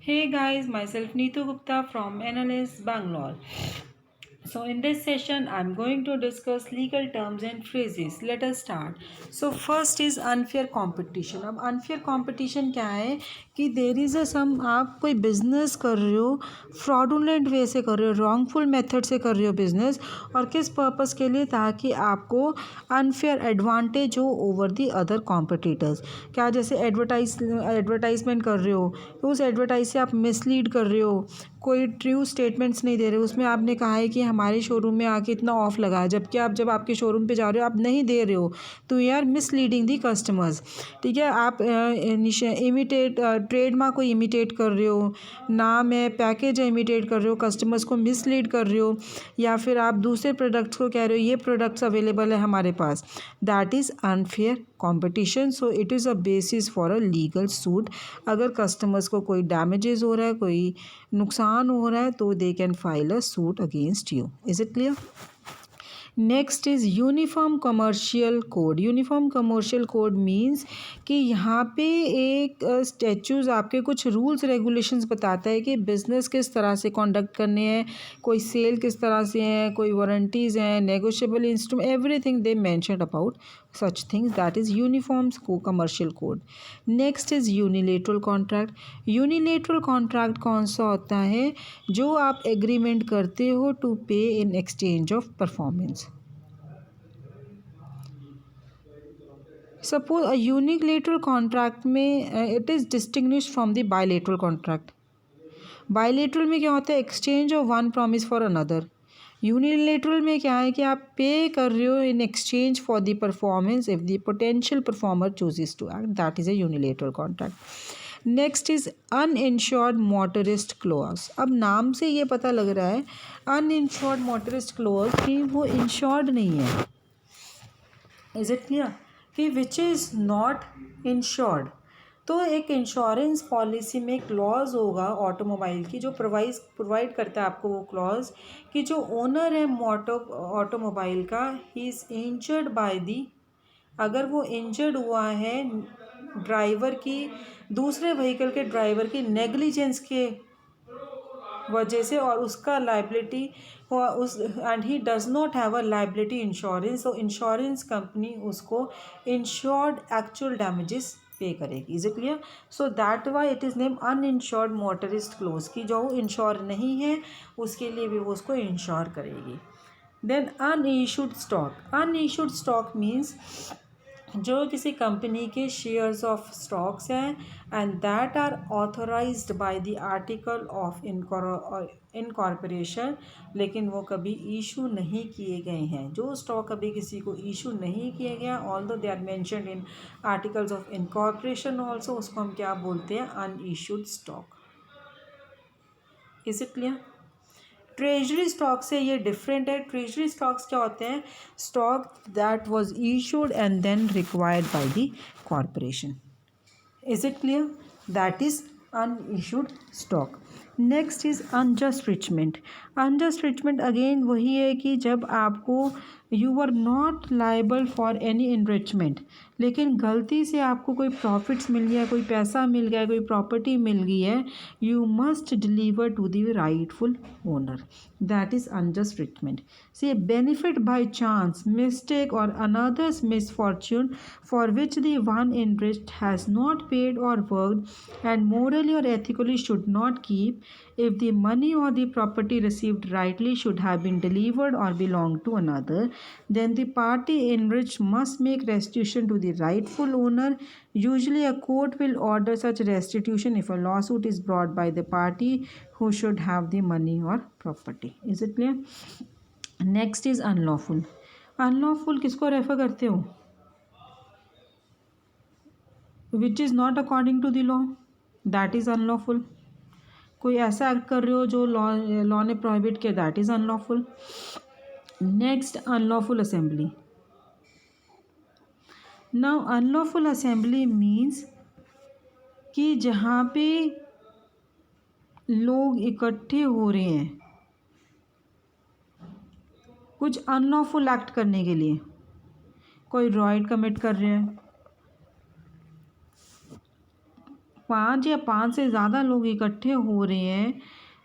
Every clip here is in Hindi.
Hey guys, myself Neetu Gupta from NLS Bangalore. So in this session, I'm going to discuss legal terms and phrases. Let us start. So first is unfair competition. अब unfair competition क्या है कि there is a some आप कोई business कर रहे हो fraudulent way से कर रहे हो wrongful method से कर रहे हो business और किस purpose के लिए ताकि आपको unfair advantage हो over the other competitors. क्या जैसे एडवर्टाइजमेंट कर रहे हो तो उस एडवर्टाइज से आप मिसलीड कर रहे हो, कोई ट्रू स्टेटमेंट्स नहीं दे रहे हो, उसमें आपने कहा है कि हमारे शोरूम में आके इतना ऑफ लगा है, जबकि आप जब आपके शोरूम पे जा रहे हो आप नहीं दे रहे हो, तो you are misleading the customers. ठीक है, आप इमिटेट ट्रेडमार्क को इमिटेट कर रहे हो, नाम है, पैकेज है, इमिटेट कर रहे हो, कस्टमर्स को मिसलीड कर रहे हो, या फिर आप दूसरे प्रोडक्ट्स को कह रहे हो ये प्रोडक्ट्स अवेलेबल है हमारे पास। That is unfair competition. So it is a basis for a legal suit. अगर कस्टमर्स को कोई डैमेजेस हो रहा है, कोई नुकसान हो रहा है, तो they can file a suit against you. Is it clear? Next is uniform commercial code. Uniform commercial code means कि यहाँ पे एक स्टैचूज़ आपके कुछ रूल्स रेगुलेशंस बताता है कि बिज़नेस किस तरह से कंडक्ट करने हैं, कोई सेल किस तरह से है, कोई वारंटीज़ हैं, negotiable instrument, everything they mentioned about such things. That is uniform commercial code. Next is unilateral contract. Unilateral contract कौन सा होता है? जो आप एग्रीमेंट करते हो to pay in exchange of performance. Suppose a unilateral contract में it is distinguished from the bilateral contract. Bilateral में क्या होता है? Exchange of one promise for another. Unilateral में क्या है कि आप पे कर रहे हो in exchange for the performance if the potential performer chooses to act. That is a unilateral contract. Next is uninsured motorist clause. अब नाम से ये पता लग रहा है अनइंश्योर्ड मोटरिस्ट क्लॉज कि वो इंश्योर्ड नहीं है। Is it clear? कि विच इज़ नॉट इंश्योर्ड। तो एक इंश्योरेंस पॉलिसी में क्लॉज होगा ऑटोमोबाइल की जो प्रोवाइड करता है आपको वो क्लॉज कि जो ओनर है ऑटोमोबाइल का, he is injured by the, अगर वो इंजर्ड हुआ है ड्राइवर की, दूसरे व्हीकल के ड्राइवर की नेग्लिजेंस के वजह से, और उसका लाइबिलिटी हुआ उस and he does not have a liability insurance, तो इंश्योरेंस कंपनी उसको इंश्योर्ड एक्चुअल डैमेजेस पे करेगी। Is it clear? So that why it is name uninsured motorist close की जो इंश्योर नहीं है उसके लिए भी वो उसको इंश्योर करेगी। Then unissued stock. Unissued stock means जो किसी कंपनी के शेयर्स ऑफ स्टॉक्स हैं and that are authorised by the article of incorporation, लेकिन वो कभी इशू नहीं किए गए हैं। जो स्टॉक कभी किसी को इशू नहीं किया गया, although they are mentioned in articles of incorporation also, उसको हम क्या बोलते हैं? Unissued stock. Is it clear? Treasury stock से ये डिफरेंट है। ट्रेजरी स्टॉक्स क्या होते हैं? Stock that was issued and then required by the corporation. Is it clear? That is unissued stock. Next is unjust enrichment. Unjust enrichment again वही है कि जब आपको you are not liable for any enrichment, लेकिन गलती से आपको कोई प्रॉफिट्स मिल गया, कोई पैसा मिल गया, कोई प्रॉपर्टी मिल गई है, you must deliver to the rightful owner. That is unjust treatment. से बेनिफिट बाय चांस, मिस्टेक और another's misfortune for which the one enriched has not paid or worked and morally or ethically should not keep, if the money or the property received rightly should have been delivered or belonged to another, then the party enriched must make restitution to the rightful owner. Usually a court will order such restitution if a lawsuit is brought by the party who should have the money or property. Is it clear? Next is unlawful. Unlawful किसको रेफर करते हो? Which is not according to the law, that is unlawful. कोई ऐसा एक्ट कर रहे हो जो लॉ ने प्रोहिबिट किया, that is unlawful. Next unlawful assembly. Now unlawful assembly means कि जहाँ पे लोग इकट्ठे हो रहे हैं कुछ अनलॉफुल एक्ट करने के लिए, कोई रॉयट कमिट कर रहे हैं, 5 या 5 से ज़्यादा लोग इकट्ठे हो रहे हैं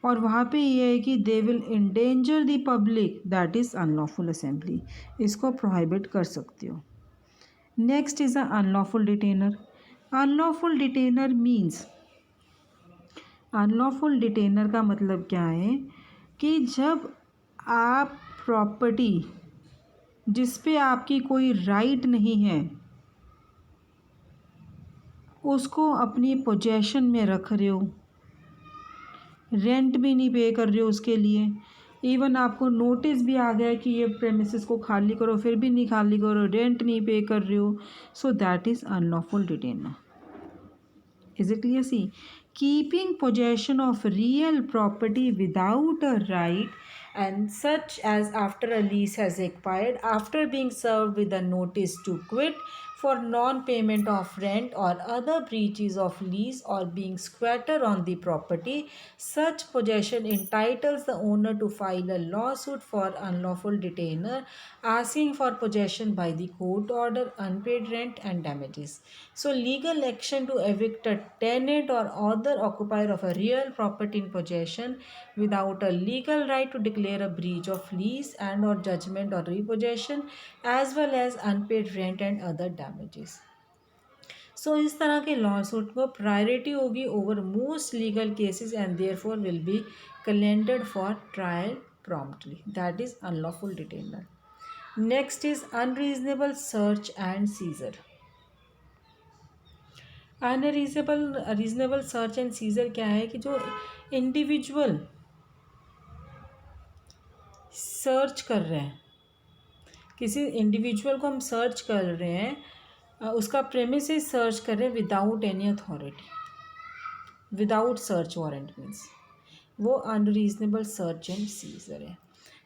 और वहाँ पे ये है कि they will endanger the public, that is unlawful assembly, इसको प्रोहिबिट कर सकते हो। Next is a unlawful detainer. Unlawful detainer means, unlawful detainer का मतलब क्या है कि जब आप प्रॉपर्टी जिस पे आपकी कोई राइट नहीं है उसको अपनी पोजेशन में रख रहे हो, रेंट भी नहीं पे कर रहे हो उसके लिए, इवन आपको नोटिस भी आ गया कि ये प्रेमिसेस को खाली करो फिर भी नहीं खाली करो, रेंट नहीं पे कर रहे हो, so that is unlawful detainer. Is it clear? See, keeping possession of real property without a right, and such as after a lease has expired, after being served with a notice to quit for non-payment of rent or other breaches of lease or being squatter on the property, such possession entitles the owner to file a lawsuit for unlawful detainer, asking for possession by the court order, unpaid rent and damages. So legal action to evict a tenant or other occupier of a real property in possession without a legal right to declare a breach of lease and or judgment or repossession, as well as unpaid rent and other damages. So इस तरह के लॉ सूट को प्रायोरिटी होगी over most legal cases and therefore will be calendared for trial promptly. That is unlawful detainer. Next is unreasonable search and seizure. Reasonable search and seizure क्या है कि जो इंडिविजुअल सर्च कर रहे हैं, किसी इंडिविजुअल को हम सर्च कर रहे हैं, उसका प्रेमिसेस सर्च कर रहे हैं without any authority, without search warrant means वो अनरीजनेबल सर्च एंड सीजर है।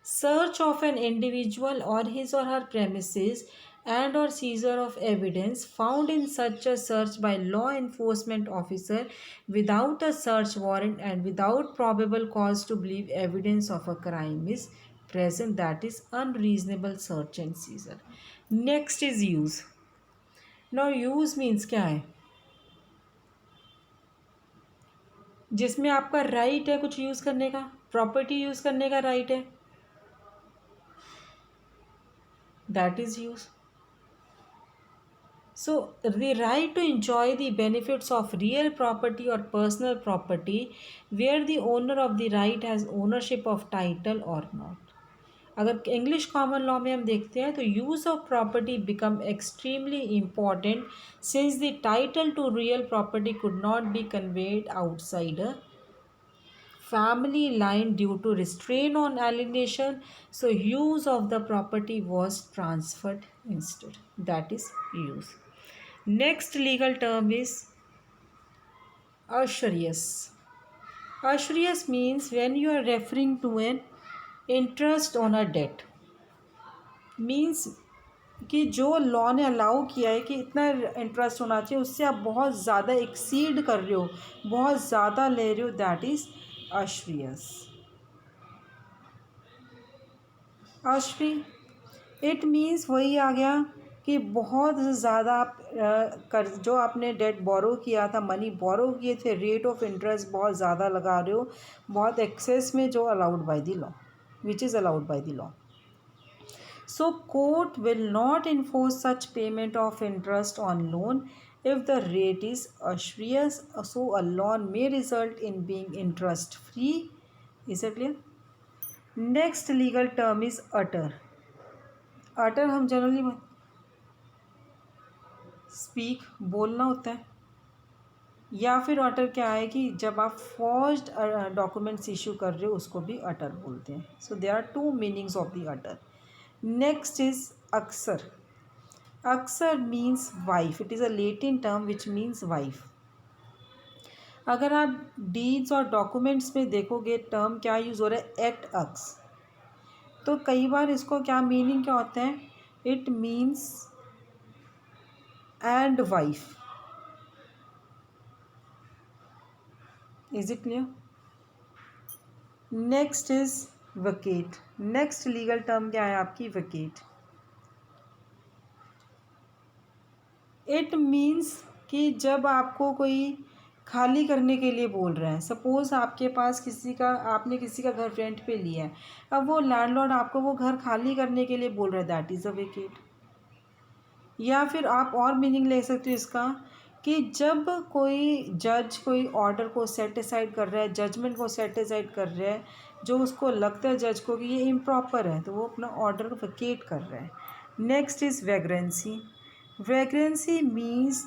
सर्च ऑफ एन इंडिविजुअल और हिज और हर premises and or seizure of evidence found in such a search by law enforcement officer without a search warrant and without probable cause to believe evidence of a crime is present, that is unreasonable search and seizure. Next is use. Now use means क्या है, जिसमें आपका राइट है कुछ यूज़ करने का, प्रॉपर्टी यूज़ करने का राइट है, that is use. So, the right to enjoy the benefits of real property or personal property where the owner of the right has ownership of title or not. अगर इंग्लिश कॉमन लॉ में हम देखते हैं तो use of property become extremely important since the title to real property could not be conveyed outside a family line due to restraint on alienation, so use of the property was transferred instead, that is use. Next legal term is usurious. Usurious means when you are referring to an interest on a debt, means कि जो लॉ ने अलाउ किया है कि इतना इंटरेस्ट होना चाहिए उससे आप बहुत ज़्यादा एक्सीड कर रहे हो, बहुत ज़्यादा ले रहे हो, दैट इज़ usurious. अश्वी इट मीन्स वही आ गया कि बहुत ज़्यादा आप कर्ज जो आपने डेट बोरो किया था, मनी बोरो किए थे, रेट ऑफ इंटरेस्ट बहुत ज़्यादा लगा रहे हो, बहुत एक्सेस में, जो allowed by the law, which is allowed by the law. So court will not enforce such payment of interest on loan if the rate is usurious, so a loan may result in being interest free. Is it clear? Next legal term is utter. Utter हम जनरली स्पीक बोलना होता है, या फिर अटर क्या है कि जब आप फॉर्ज्ड डॉक्यूमेंट्स इशू कर रहे हो उसको भी अटर बोलते हैं. So there are two meanings of the utter. Next is uxor. Uxor means wife. It is a Latin term which means wife. अगर आप डीड्स और डॉक्यूमेंट्स में देखोगे टर्म क्या यूज़ हो रहा है, एट अक्स, तो कई बार इसको क्या मीनिंग क्या होता है, it means and wife. Is it clear? Next is vacate. Next legal term क्या है आपकी, वकेट. इट मीन्स कि जब आपको कोई खाली करने के लिए बोल रहे हैं। सपोज़ आपके पास आपने किसी का घर रेंट पे लिया है, अब वो लैंडलॉर्ड आपको वो घर खाली करने के लिए बोल रहा है, दैट इज़ अ वेकेट। या फिर आप और मीनिंग ले सकते हो इसका कि जब कोई जज कोई ऑर्डर को सेट असाइड कर रहा है, जजमेंट को सेट असाइड कर रहा है, जो उसको लगता है जज को कि ये इम्प्रॉपर है, तो वो अपना ऑर्डर वेकेट कर रहा है। Next is vagrancy. Vagrancy means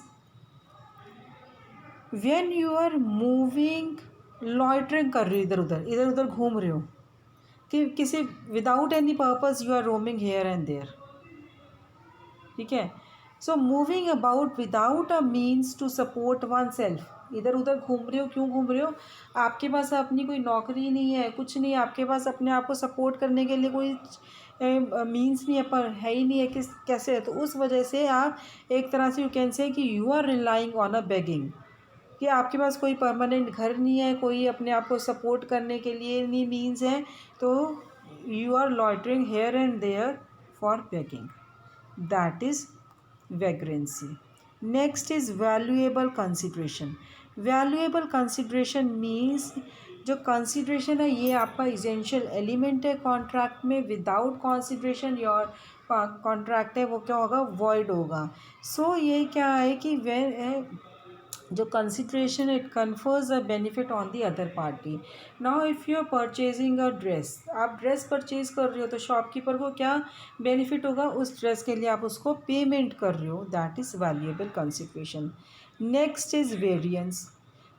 when you are moving, loitering कर रहे हो, इधर उधर घूम रहे हो, कि किसी without any purpose you are roaming here and there, ठीक है। So moving about without a means to support oneself, इधर उधर घूम रहे हो, क्यों घूम रहे हो? आपके पास अपनी कोई नौकरी नहीं है, कुछ नहीं है, आपके पास अपने आप को सपोर्ट करने के लिए कोई मीन्स नहीं है, पर है ही नहीं है, कैसे है? तो उस वजह से आप एक तरह से यू कैन से कि you are relying on a begging, कि आपके पास कोई परमानेंट घर नहीं है, कोई अपने आप को सपोर्ट करने के लिए नहीं मीन्स है, तो you are loitering here and there for begging, that is vagrancy. Next is valuable consideration. Valuable consideration means जो consideration है ये आपका essential element है कॉन्ट्रैक्ट में, विदाउट consideration योर कॉन्ट्रैक्ट है वो क्या होगा, void होगा। सो ये क्या है कि जो consideration it confers a benefit on the other party. Now if you are purchasing a dress, आप ड्रेस परचेज कर रहे हो तो शॉपकीपर को क्या बेनिफिट होगा, उस ड्रेस के लिए आप उसको पेमेंट कर रहे हो, that is valuable consideration. Next is variance.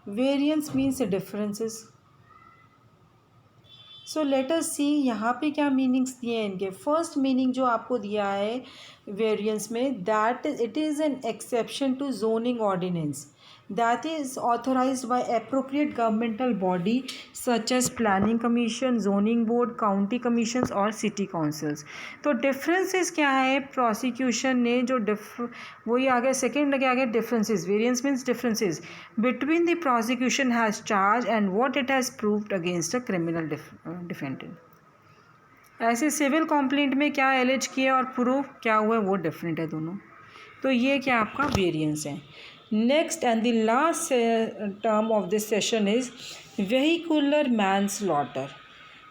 Variance means differences. So let us see यहाँ पे क्या मीनिंग्स दिए हैं इनके। फर्स्ट मीनिंग जो आपको दिया है वेरिएंस में, that it is an exception to zoning ordinance that is authorized by appropriate governmental body such as planning commission, zoning board, county commissions और city councils। तो differences क्या है, prosecution ने जो वही आ गया सेकेंड लगे आ गया differences। variance means differences between the prosecution has charged and what it has proved against a criminal defendant। ऐसे सिविल कंप्लेंट में क्या एलिज किया और प्रूफ क्या हुआ है वो डिफरेंट है दोनों। तो ये क्या आपका वेरिएंस है। Next and the last term of this session is vehicular manslaughter.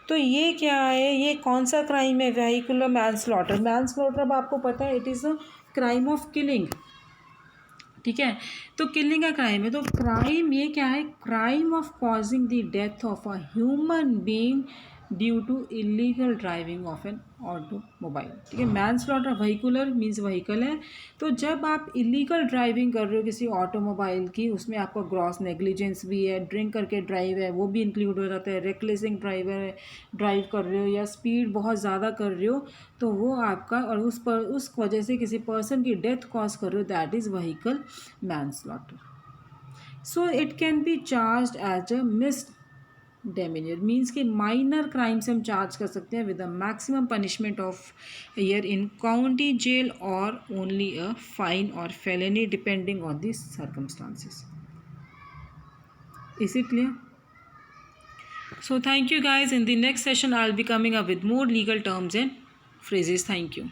तो ये क्या है, ये कौन सा क्राइम है, वेहिकुलर मैनस्लॉटर। मैनस्लॉटर अब आपको पता है it is a crime of killing, ठीक है। तो किलिंग का क्राइम है। तो क्राइम ये क्या है, crime of causing the death of a human being due to illegal driving of an automobile, ठीक है। मैनस्लॉटर व्हीकुलर मीन्स व्हीकल है। तो जब आप इलीगल ड्राइविंग कर रहे हो किसी ऑटोमोबाइल की, उसमें आपका ग्रॉस नेग्लिजेंस भी है, ड्रिंक करके ड्राइव है वो भी इंक्लूड हो जाता है, रेकलेसिंग ड्राइव कर रहे हो या स्पीड बहुत ज़्यादा कर रहे हो, तो वो आपका और उस वजह से किसी पर्सन की डेथ कॉज कर रहे हो, that is vehicle manslaughter. So it can be charge as a misdemeanor, means कि माइनर क्राइम से हम चार्ज कर सकते हैं with a maximum punishment of year in county jail और ओनली अ फाइन और felony depending on the circumstances. Is it clear? So thank you guys. In the next session I'll be coming up with more legal terms and phrases. Thank you.